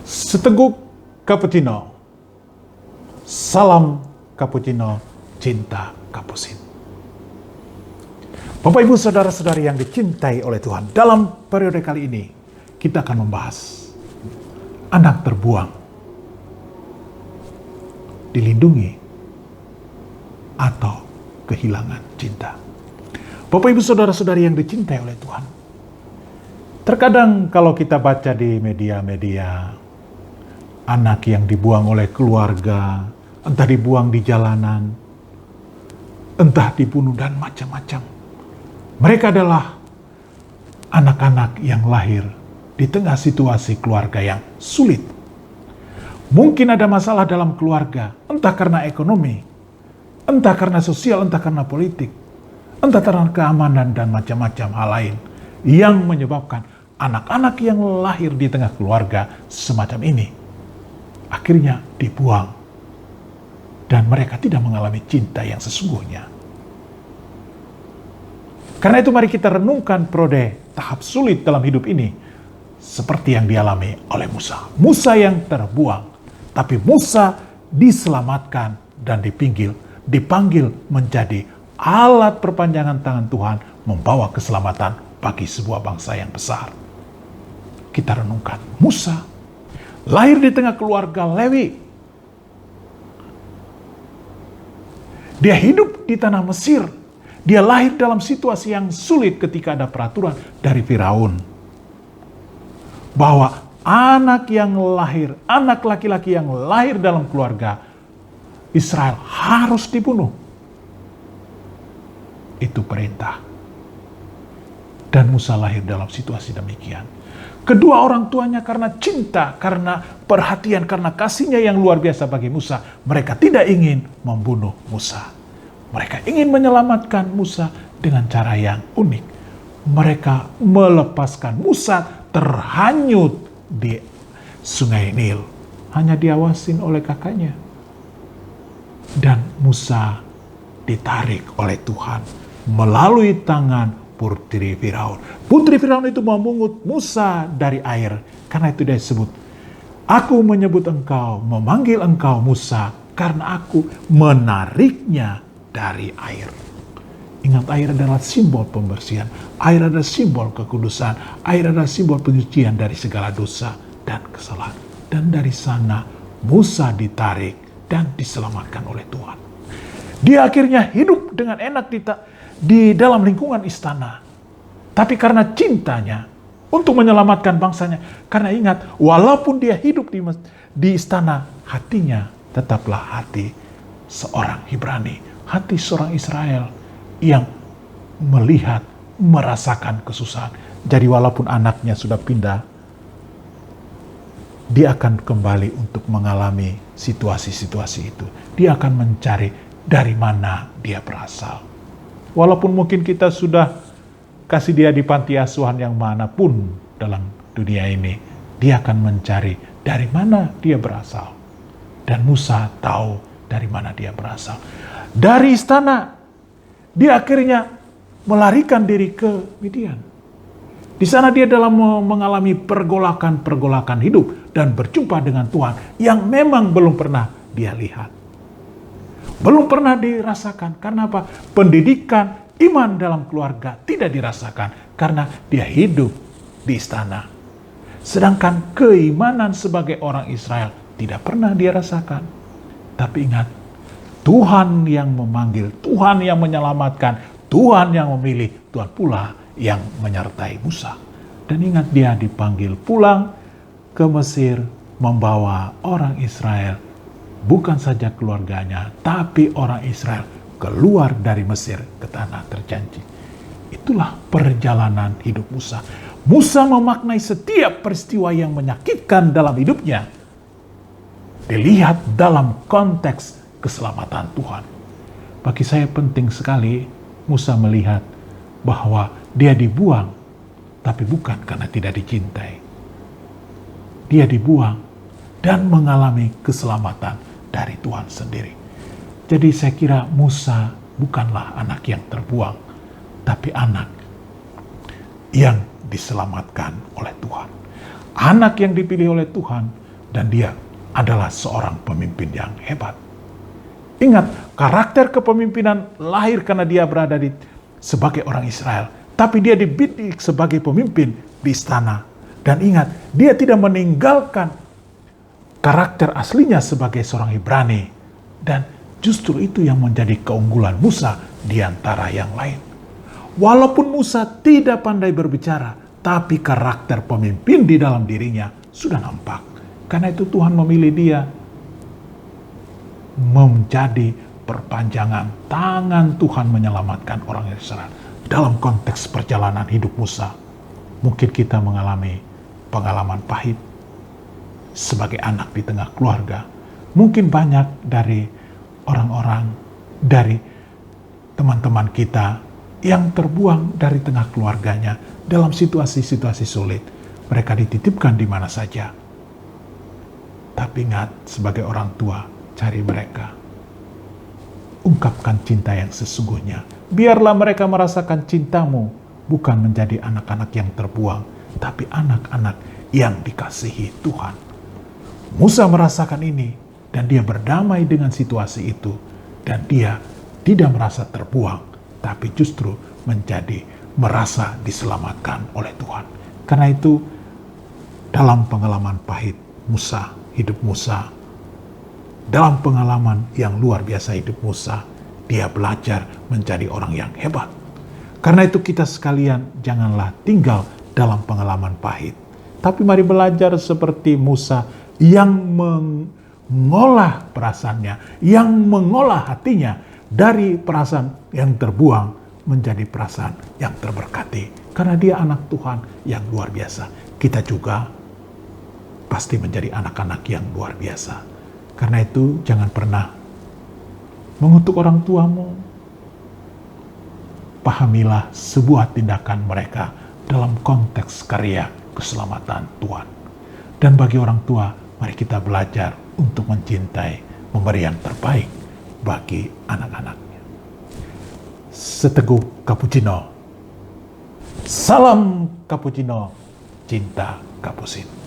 Seteguk cappuccino. Salam cappuccino, cinta kapusin. Bapak Ibu Saudara-saudari yang dicintai oleh Tuhan, dalam periode kali ini kita akan membahas anak terbuang, dilindungi, atau kehilangan cinta. Bapak Ibu Saudara-saudari yang dicintai oleh Tuhan, terkadang kalau kita baca di media-media, anak yang dibuang oleh keluarga, entah dibuang di jalanan, entah dibunuh dan macam-macam. Mereka adalah anak-anak yang lahir di tengah situasi keluarga yang sulit. Mungkin ada masalah dalam keluarga, entah karena ekonomi, entah karena sosial, entah karena politik, entah karena keamanan dan macam-macam hal lain yang menyebabkan anak-anak yang lahir di tengah keluarga semacam ini akhirnya dibuang dan mereka tidak mengalami cinta yang sesungguhnya. Karena itu mari kita renungkan periode tahap sulit dalam hidup ini seperti yang dialami oleh Musa. Musa yang terbuang, tapi Musa diselamatkan dan dipanggil menjadi alat perpanjangan tangan Tuhan membawa keselamatan bagi sebuah bangsa yang besar. Kita renungkan, Musa lahir di tengah keluarga Lewi. Dia hidup di tanah Mesir. Dia lahir dalam situasi yang sulit ketika ada peraturan dari Firaun bahwa anak laki-laki yang lahir dalam keluarga Israel harus dibunuh. Itu perintah. Dan Musa lahir dalam situasi demikian. Kedua orang tuanya karena cinta, karena perhatian, karena kasihnya yang luar biasa bagi Musa, mereka tidak ingin membunuh Musa. Mereka ingin menyelamatkan Musa dengan cara yang unik. Mereka melepaskan Musa terhanyut di sungai Nil. Hanya diawasin oleh kakaknya. Dan Musa ditarik oleh Tuhan melalui tangan putri Firaun. Putri Firaun itu memungut Musa dari air. Karena itu dia sebut, aku memanggil engkau Musa, karena aku menariknya dari air. Ingat, air adalah simbol pembersihan. Air adalah simbol kekudusan. Air adalah simbol penyucian dari segala dosa dan kesalahan. Dan dari sana Musa ditarik dan diselamatkan oleh Tuhan. Dia akhirnya hidup dengan enak di dalam lingkungan istana. Tapi karena cintanya untuk menyelamatkan bangsanya. Karena ingat, walaupun dia hidup di istana, hatinya tetaplah hati seorang Ibrani. Hati seorang Israel yang melihat, merasakan kesusahan. Jadi walaupun anaknya sudah pindah, dia akan kembali untuk mengalami situasi-situasi itu. Dia akan mencari dari mana dia berasal. Walaupun mungkin kita sudah kasih dia di panti asuhan yang manapun dalam dunia ini, dia akan mencari dari mana dia berasal. Dan Musa tahu dari mana dia berasal. Dari istana, dia akhirnya melarikan diri ke Midian. Di sana dia dalam mengalami pergolakan hidup dan berjumpa dengan Tuhan yang memang belum pernah dia lihat. Belum pernah dirasakan. Karena apa? Pendidikan iman dalam keluarga tidak dirasakan karena dia hidup di istana. Sedangkan keimanan sebagai orang Israel tidak pernah dia rasakan. Tapi ingat, Tuhan yang memanggil, Tuhan yang menyelamatkan, Tuhan yang memilih, Tuhan pula yang menyertai Musa. Dan ingat, dia dipanggil pulang ke Mesir membawa orang Israel, bukan saja keluarganya, tapi orang Israel keluar dari Mesir ke tanah terjanji. Itulah perjalanan hidup Musa. Musa memaknai setiap peristiwa yang menyakitkan dalam hidupnya dilihat dalam konteks keselamatan Tuhan. Bagi saya penting sekali Musa melihat bahwa dia dibuang, tapi bukan karena tidak dicintai. Dia dibuang dan mengalami keselamatan dari Tuhan sendiri. Jadi saya kira Musa bukanlah anak yang terbuang, tapi anak yang diselamatkan oleh Tuhan. Anak yang dipilih oleh Tuhan Dan dia adalah seorang pemimpin yang hebat. Ingat, karakter kepemimpinan lahir karena dia berada sebagai orang Israel. Tapi dia dididik sebagai pemimpin di istana. Dan ingat, dia tidak meninggalkan karakter aslinya sebagai seorang Ibrani. Dan justru itu yang menjadi keunggulan Musa di antara yang lain. Walaupun Musa tidak pandai berbicara, tapi karakter pemimpin di dalam dirinya sudah nampak. Karena itu Tuhan memilih dia menjadi perpanjangan tangan Tuhan menyelamatkan orang Israel. Dalam konteks perjalanan hidup Musa, mungkin kita mengalami pengalaman pahit sebagai anak di tengah keluarga. Mungkin banyak dari orang-orang, dari teman-teman kita yang terbuang dari tengah keluarganya dalam situasi-situasi sulit. Mereka dititipkan di mana saja. Tapi ingat, sebagai orang tua, cari mereka. Ungkapkan cinta yang sesungguhnya. Biarlah mereka merasakan cintamu, bukan menjadi anak-anak yang terbuang, tapi anak-anak yang dikasihi Tuhan. Musa merasakan ini, dan dia berdamai dengan situasi itu. Dan dia tidak merasa terbuang, tapi justru merasa diselamatkan oleh Tuhan. Karena itu, dalam pengalaman pahit hidup Musa, dalam pengalaman yang luar biasa hidup Musa, dia belajar menjadi orang yang hebat. Karena itu kita sekalian janganlah tinggal dalam pengalaman pahit. Tapi mari belajar seperti Musa yang mengolah perasaannya, yang mengolah hatinya dari perasaan yang terbuang menjadi perasaan yang terberkati. Karena dia anak Tuhan yang luar biasa. Kita juga pasti menjadi anak-anak yang luar biasa. Karena itu jangan pernah mengutuk orang tuamu. Pahamilah sebuah tindakan mereka dalam konteks karya keselamatan Tuhan. Dan bagi orang tua, mari kita belajar untuk mencintai, memberi yang terbaik bagi anak-anaknya. Seteguh Cappuccino. Salam Cappuccino, cinta Kapusin.